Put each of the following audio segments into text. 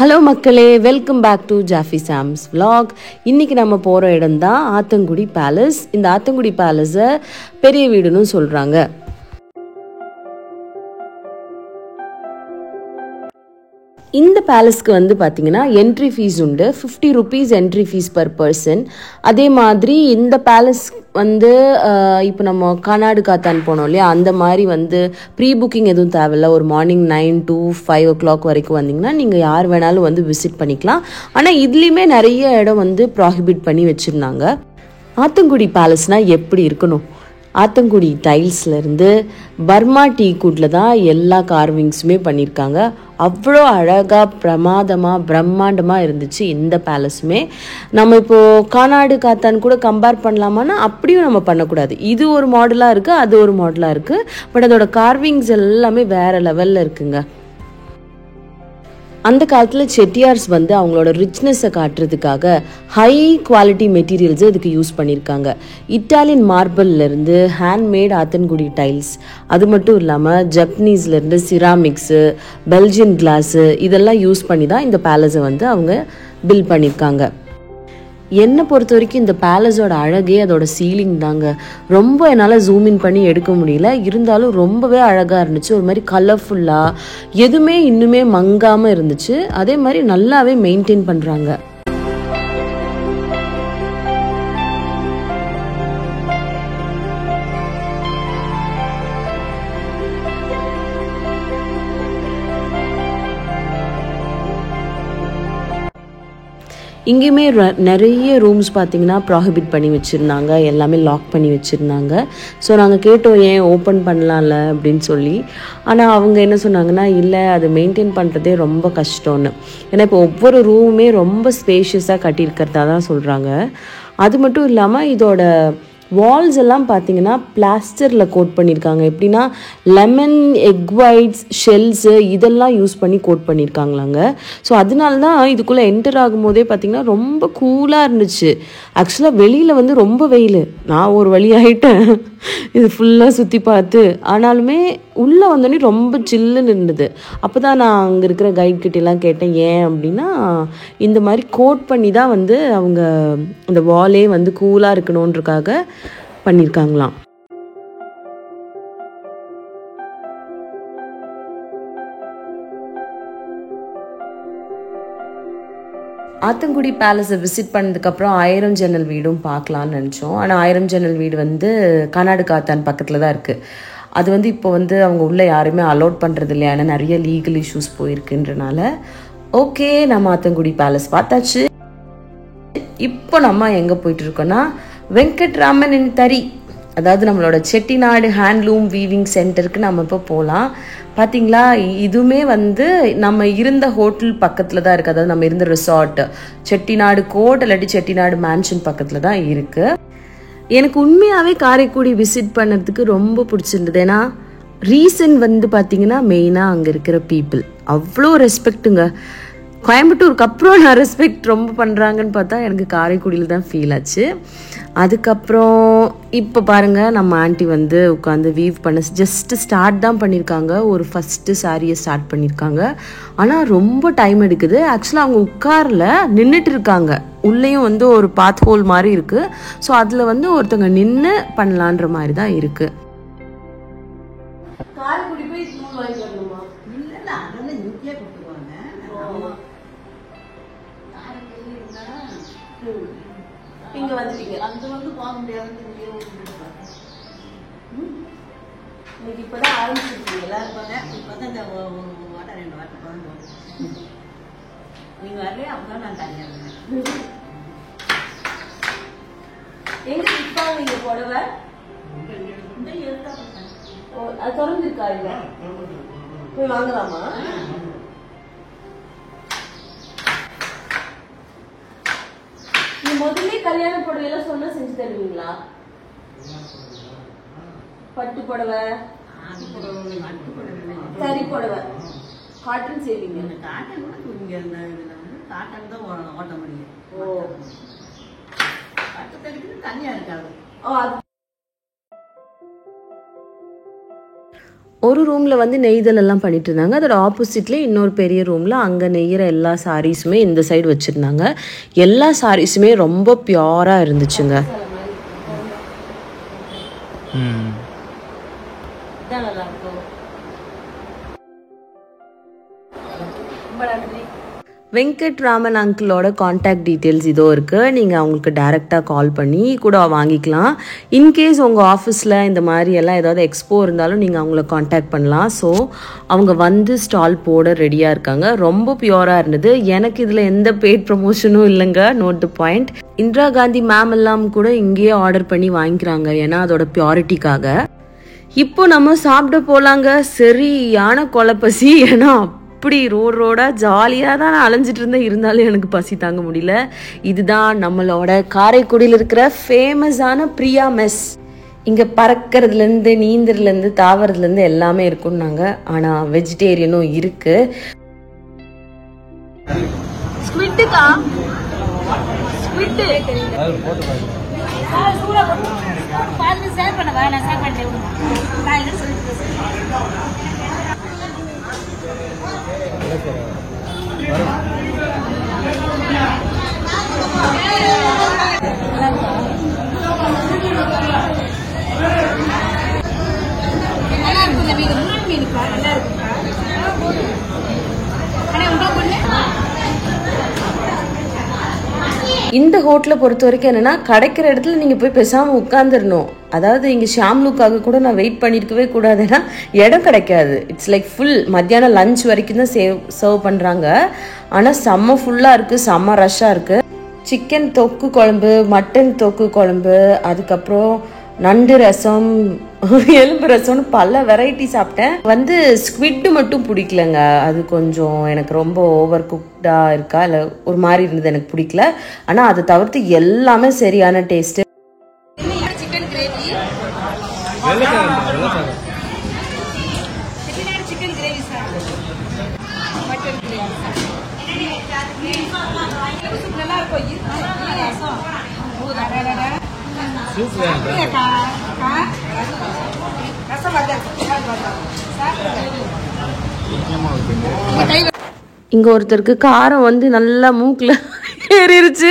Hello மக்களே, welcome back to Jaffy Sam's vlog. இன்றைக்கி நம்ம போகிற இடம் தான் ஆத்தங்குடி பேலஸ். இந்த ஆத்தங்குடி பேலஸை பெரிய வீடுன்னு சொல்கிறாங்க. இந்த பேலஸ்க்கு வந்து பார்த்திங்கன்னா என்ட்ரி ஃபீஸ் உண்டு. 50 rupees entry fees per person. அதே மாதிரி இந்த பேலஸ் வந்து இப்போ நம்ம கானாடு காத்தான் போனோம் இல்லையா, அந்த மாதிரி வந்து ப்ரீ புக்கிங் எதுவும் தேவையில்ல. ஒரு மார்னிங் 9 to 5 o'clock வரைக்கும் வந்தீங்கன்னா நீங்கள் யார் வேணாலும் வந்து விசிட் பண்ணிக்கலாம். ஆனால் இதுலேயுமே நிறைய இடம் வந்து ப்ராஹிபிட் பண்ணி வச்சுருந்தாங்க. ஆத்தங்குடி பேலஸ்னால் எப்படி இருக்கணும்? ஆத்தங்குடி டைல்ஸ்லேருந்து பர்மா டீ கூட்டில் தான் எல்லா கார்விங்ஸுமே பண்ணியிருக்காங்க. அவ்வளோ அழகாக பிரம்மாண்டமாக இருந்துச்சு இந்த பேலஸுமே. நம்ம இப்போது கானாடு காத்தான் கூட கம்பேர் பண்ணலாமான்னா அப்படியும் நம்ம பண்ணக்கூடாது. இது ஒரு மாடலாக இருக்குது, அது ஒரு மாடலாக இருக்குது. பட் அதோட கார்விங்ஸ் எல்லாமே வேறு லெவலில் இருக்குங்க. அந்த காலத்தில் செட்டியார்ஸ் வந்து அவங்களோட ரிச்னஸை காட்டுறதுக்காக ஹை குவாலிட்டி மெட்டீரியல்ஸை இதுக்கு யூஸ் பண்ணியிருக்காங்க. இட்டாலியன் மார்பிள்லேருந்து ஹேண்ட்மேட் ஆத்தன்குடி டைல்ஸ், அது மட்டும் இல்லாமல் ஜப்பனீஸ்லேருந்து சிராமிக்ஸு, பெல்ஜியன் கிளாஸு இதெல்லாம் யூஸ் பண்ணி தான் இந்த பேலஸை வந்து அவங்க பில்ட் பண்ணியிருக்காங்க. என்னை பொறுத்த வரைக்கும் இந்த பேலஸோட அழகே அதோட சீலிங் தாங்க. ரொம்ப என்னால் ஜூம் இன் பண்ணி எடுக்க முடியல, இருந்தாலும் ரொம்பவே அழகாக இருந்துச்சு. ஒரு மாதிரி கலர்ஃபுல்லாக, எதுவுமே இன்னுமே மங்காமல் இருந்துச்சு. அதே மாதிரி நல்லாவே மெயின்டைன் பண்ணுறாங்க. இங்கேயுமே நிறைய ரூம்ஸ் பார்த்தீங்கன்னா ப்ராஹிபிட் பண்ணி வச்சுருந்தாங்க, எல்லாமே லாக் பண்ணி வச்சுருந்தாங்க. ஸோ நாங்கள் கேட்டோம் ஏன் ஓப்பன் பண்ணலாம்ல அப்படின்னு சொல்லி. ஆனால் அவங்க என்ன சொன்னாங்கன்னா, இல்லை அது மெயின்டைன் பண்ணுறதே ரொம்ப கஷ்டம்னு. ஏன்னா இப்போ ஒவ்வொரு ரூமுமே ரொம்ப ஸ்பேஷியஸாக கட்டியிருக்கிறதா தான் சொல்கிறாங்க. அது மட்டும் இல்லாமல் இதோட வால்ஸ் எல்லாம் பார்த்தீங்கன்னா பிளாஸ்டரில் கோட் பண்ணியிருக்காங்க. எப்படின்னா லெமன், எக் ஒயிட்ஸ், ஷெல்ஸு இதெல்லாம் யூஸ் பண்ணி கோட் பண்ணியிருக்காங்களாங்க. ஸோ அதனால தான் இதுக்குள்ளே என்டர் ஆகும்போதே பார்த்திங்கன்னா ரொம்ப கூலாக இருந்துச்சு. ஆக்சுவலாக வெளியில் வந்து ரொம்ப வெயில், நான் ஒரு வழி ஆகிட்டேன் இது ஃபுல்லாக சுற்றி பார்த்து. ஆனாலுமே உள்ளே வந்தோடனே ரொம்ப சில்லுன்னு இருந்தது. அப்போ தான் நான் அங்கே இருக்கிற கைட் கிட்டெல்லாம் கேட்டேன், ஏன் அப்படின்னா இந்த மாதிரி கோட் பண்ணி தான் வந்து அவங்க அந்த வாலே வந்து கூலாக இருக்கணுன்றக்காக பண்ணியிருக்காங்களாம். ஆத்தங்குடி பேலஸை விசிட் பண்ணதுக்கப்புறம் 1000 ஜன்னல் வீடும் பார்க்கலான்னு நினச்சோம். ஆனால் 1000 ஜன்னல் வீடு வந்து கானாடு காத்தான் பக்கத்தில் தான் இருக்குது. அது வந்து இப்போ வந்து அவங்க உள்ளே யாருமே அலோட் பண்ணுறது இல்லையா, ஏன்னா நிறைய லீகல் இஷ்யூஸ் போயிருக்குன்றனால. ஓகே, நம்ம ஆத்தங்குடி பேலஸ் பார்த்தாச்சு. இப்போ நம்ம எங்கே போயிட்டு இருக்கோன்னா வெங்கட்ராமனின் தறி, அதாவது நம்மளோட செட்டிநாடு ஹேண்ட்லூம் வீவிங் சென்டருக்கு நம்ம இப்போ போகலாம். பார்த்தீங்களா, இதுவுமே வந்து நம்ம இருந்த ஹோட்டல் பக்கத்தில் தான் இருக்குது. அதாவது நம்ம இருந்த ரிசார்ட் செட்டிநாடு கோட் இல்லாட்டி செட்டிநாடு மேன்ஷன் பக்கத்தில் தான் இருக்குது. எனக்கு உண்மையாகவே காரைக்குடி விசிட் பண்ணுறதுக்கு ரொம்ப பிடிச்சிருந்தது. ஏன்னா ரீசன் வந்து பார்த்திங்கன்னா மெயினாக அங்கே இருக்கிற பீப்புள் அவ்வளோ ரெஸ்பெக்ட்டுங்க. கோயம்புத்தூருக்கு அப்புறம் நான் ரெஸ்பெக்ட் ரொம்ப பண்ணுறாங்கன்னு பார்த்தா எனக்கு காரைக்குடியில் தான் ஃபீல் ஆச்சு. அதுக்கப்புறம் இப்போ பாருங்கள், நம்ம ஆண்டி வந்து உட்காந்து வீவ் பண்ண ஜஸ்ட்டு ஸ்டார்ட் தான் பண்ணியிருக்காங்க. ஒரு ஃபஸ்ட்டு சாரியை ஸ்டார்ட் பண்ணியிருக்காங்க. ஆனால் ரொம்ப டைம் எடுக்குது. ஆக்சுவலாக அவங்க உட்காரில் நின்றுட்டு இருக்காங்க. உள்ளேயும் வந்து ஒரு பாத் ஹோல் மாதிரி இருக்குது. ஸோ அதில் வந்து ஒருத்தவங்க நின்று பண்ணலான்ற மாதிரி தான் இருக்குது. காரைக்குடி போய் ஸ்கூல் வாங்கி வரணுமா? இல்லை, அதெல்லாம் யூடிலே கொடுத்துருவாங்க. இங்க வந்துட்டீங்க, அங்க வந்து போக முடியாது. இன்னைக்கு இப்பதான் ஆரம்பிச்சிருக்கீங்களா? இப்பதான் இந்த வாட்டர் 2 வாட்டர் குழம்பு நீங்க வரலையே, அப்பதான் நான் தனியா இருந்தேன். எங்க விற்பாங்க இங்க புடவை? அது திறந்துருக்கா? இல்ல போய் வாங்கலாமா? முதல்ல கல்யாண புடவையெல்லாம் சொன்னா செஞ்சு தருவீங்களா? பட்டு புடவை, கறி புடவை, காட்டன் செய்வீங்க? காட்டன் காட்டன் தான் ஓட்ட முடியும். ஓ, பட்டு தறிக்கு தனியா இருக்காது. ஒரு ரூமில் வந்து நெய்தல் எல்லாம் பண்ணிட்டு இருந்தாங்க. அதோட ஆப்போசிட்லேயே இன்னொரு பெரிய ரூமில் அங்கே நெய்கிற எல்லா சாரீஸுமே இந்த சைடு வச்சுருந்தாங்க. எல்லா சாரீஸுமே ரொம்ப பியூராக இருந்துச்சுங்க. வெங்கட் ராமன் அங்கிளோட காண்டாக்ட் டீட்டெயில்ஸ் இதோ இருக்குது. நீங்கள் அவங்களுக்கு டைரெக்டாக கால் பண்ணி கூட வாங்கிக்கலாம். இன்கேஸ் உங்கள் ஆஃபீஸில் இந்த மாதிரி எல்லாம் ஏதாவது எக்ஸ்போ இருந்தாலும் நீங்கள் அவங்கள காண்டாக்ட் பண்ணலாம். ஸோ அவங்க வந்து ஸ்டால் போட ரெடியாக இருக்காங்க. ரொம்ப பியூராக இருந்தது. எனக்கு இதில் எந்த பெய்ட் ப்ரமோஷனும் இல்லைங்க. Note the point. Indira Gandhi ma'am எல்லாம் கூட இங்கேயே ஆர்டர் பண்ணி வாங்கிக்கிறாங்க. ஏன்னா அதோட பியூரிட்டிக்காக. இப்போ நம்ம சாப்பிட போகலாங்க. சரியான கொலைப்பசி. ஏன்னா அப்படி ரோடாக ஜாலியாக தான் நான் அலைஞ்சிட்டு இருந்தேன். இருந்தாலும் எனக்கு பசி தாங்க முடியல. இதுதான் நம்மளோட காரைக்குடியில் இருக்கிற ஃபேமஸான பிரியா மெஸ். இங்கே பறக்கிறதுலேருந்து நீந்துறதுலேருந்து தாவறதுலேருந்து எல்லாமே இருக்குன்னாங்க. ஆனால் வெஜிடேரியனும் இருக்கு. இந்த ஹோட்டலை பொறுத்த வரைக்கும் என்னன்னா, கிடைக்கிற இடத்துல நீங்க போய் பேசாம உட்காந்துடணும். அதாவது இங்க ஷாம்லுக்காக கூட நான் வெயிட் பண்ணிருக்கவே கூடாது. ஏன்னா இடம் கிடைக்காது. It's like full. மத்தியானம் லஞ்ச் வரைக்கும் தான் சர்வ் பண்றாங்க. ஆனா செம்ம ஃபுல்லா இருக்கு, செம்ம ரஷ்ஷா இருக்கு. சிக்கன் தொக்கு குழம்பு, மட்டன் தொக்கு குழம்பு, அதுக்கப்புறம் நண்டு ரசம், எலும்பு ரசம்னு பல வெரைட்டி சாப்பிட்டேன். வந்து ஸ்குவிட் மட்டும் பிடிக்கலங்க. அது கொஞ்சம் எனக்கு ரொம்ப ஓவர் குக்டா இருக்கா இல்லை ஒரு மாதிரி இருந்தது, எனக்கு பிடிக்கல. ஆனால் அதை தவிர்த்து எல்லாமே சரியான டேஸ்ட். இங்க ஒருத்தருக்கு காரம் வந்து நல்லா மூக்குல ஏறிடுச்சு.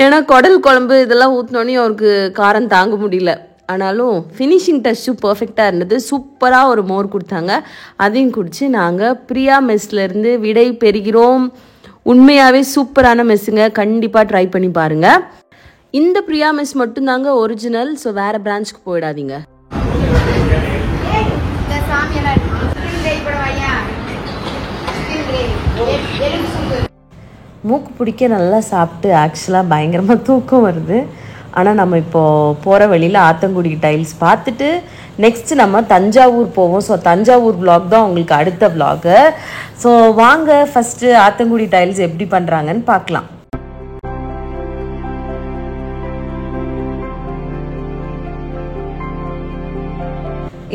ஏன்னா குடல் குழம்பு இதெல்லாம் ஊத்தினோடனே அவருக்கு காரம் தாங்க முடியல. ஆனாலும் ஃபினிஷிங் டச்சும் பர்ஃபெக்டாக இருந்தது. சூப்பராக ஒரு மோர் கொடுத்தாங்க. அதையும் குடிச்சு நாங்கள் பிரியா மெஸ்லேருந்து விடை பெறுகிறோம். உண்மையாகவே சூப்பரான மெஸ்ஸுங்க. கண்டிப்பாக ட்ரை பண்ணி பாருங்கள். இந்த பிரியா மெஸ் மட்டும்தாங்க ஒரிஜினல். ஸோ வேறு பிரான்ச்சுக்கு போயிடாதீங்க. மூக்கு பிடிக்க நல்லா சாப்பிட்டு ஆக்சுவலாக பயங்கரமாக தூக்கம் வருது. ஆனால் நம்ம இப்போது போகிற வழியில் ஆத்தங்குடி டைல்ஸ் பார்த்துட்டு நெக்ஸ்ட் நம்ம தஞ்சாவூர் போவோம். ஸோ தஞ்சாவூர் விளாக் தான் உங்களுக்கு அடுத்த விளாகு. ஸோ வாங்க ஃபஸ்ட்டு ஆத்தங்குடி டைல்ஸ் எப்படி பண்ணுறாங்கன்னு பார்க்கலாம்.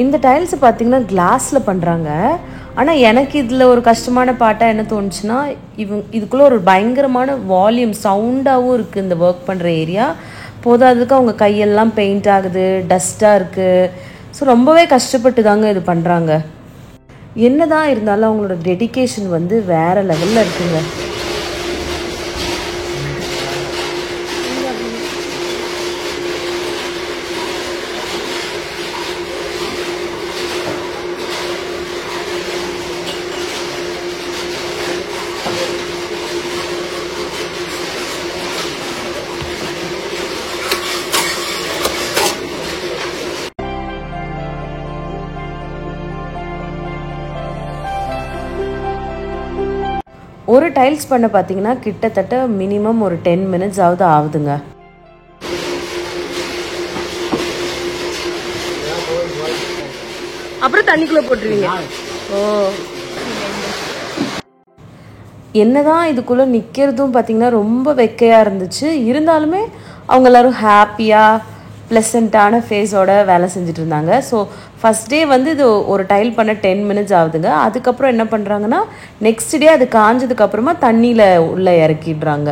இந்த டைல்ஸை பார்த்தீங்கன்னா கிளாஸில் பண்ணுறாங்க. ஆனால் எனக்கு இதில் ஒரு கஷ்டமான பாட்டாக என்ன தோணுச்சுன்னா, இதுக்குள்ளே ஒரு பயங்கரமான வால்யூம் சவுண்டாகவும் இருக்குது இந்த ஒர்க் பண்ணுற ஏரியா. போதாதுக்கு அவங்க கையெல்லாம் பெயிண்ட் ஆகுது, டஸ்ட்டாக இருக்குது. ஸோ ரொம்பவே கஷ்டப்பட்டு தாங்க இது பண்ணுறாங்க. என்ன தான் இருந்தாலும் அவங்களோட டெடிகேஷன் வந்து வேறு லெவலில் இருக்குங்க. ஒரு டைல்ஸ் பண்ண பார்த்தீங்கன்னா கிட்டத்தட்ட மினிமம் ஒரு 10 minutes ஆகுதுங்க. அப்புறம் தண்ணிக்குள்ளே போட்டுருவீங்க. ஓ, என்னதான் இதுக்குள்ளே நிற்கிறதும் பார்த்தீங்கன்னா ரொம்ப வெக்கையாக இருந்துச்சு. இருந்தாலுமே அவங்க எல்லோரும் ஹாப்பியாக ப்ளசண்ட்டான ஃபேஸோட வேலை செஞ்சுட்டு இருந்தாங்க. ஸோ ஃபஸ்ட் டே வந்து இது ஒரு டைல் பண்ண 10 minutes ஆகுதுங்க. அதுக்கப்புறம் என்ன பண்ணுறாங்கன்னா, நெக்ஸ்ட் டே அது காஞ்சதுக்கப்புறமா தண்ணியில் உள்ளே இறக்கிடுறாங்க.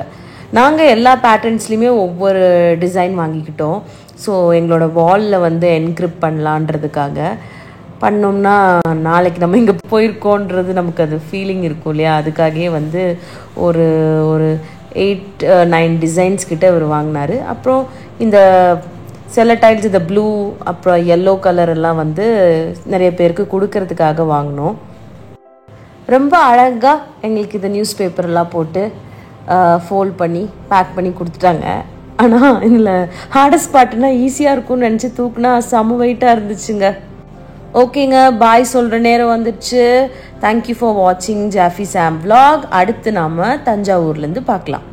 நாங்கள் எல்லா பேட்டர்ன்ஸ்லேயுமே ஒவ்வொரு டிசைன் வாங்கிக்கிட்டோம். ஸோ எங்களோட வாலில் வந்து என்கிரிப்ட் பண்ணலான்றதுக்காக பண்ணோம்னா நாளைக்கு நம்ம இங்கே போயிருக்கோன்றது நமக்கு அது ஃபீலிங் இருக்கும் இல்லையா. அதுக்காகவே வந்து ஒரு ஒரு 8-9 டிசைன்ஸ் கிட்ட அவர் வாங்கினார். அப்புறம் இந்த சில டைல்ஸ் இந்த ப்ளூ அப்புறம் எல்லோ கலர் எல்லாம் வந்து நிறைய பேருக்கு கொடுக்கறதுக்காக வாங்கினோம். ரொம்ப அழகாக எங்களுக்கு இந்த நியூஸ் பேப்பர்லாம் போட்டு ஃபோல்ட் பண்ணி பேக் பண்ணி கொடுத்துட்டாங்க. ஆனால் இதில் ஹார்டஸ்ட் பார்ட்டுனா ஈஸியாக இருக்கும்னு நினச்சி தூக்குனா செம வெயிட்டாக இருந்துச்சுங்க. ஓகேங்க, பாய் சொல்கிற நேரம் வந்துடுச்சு. தேங்க்யூ ஃபார் வாட்சிங் ஜாஃபி சாம் vlog. அடுத்து நாம் தஞ்சாவூர்லேருந்து பார்க்கலாம்.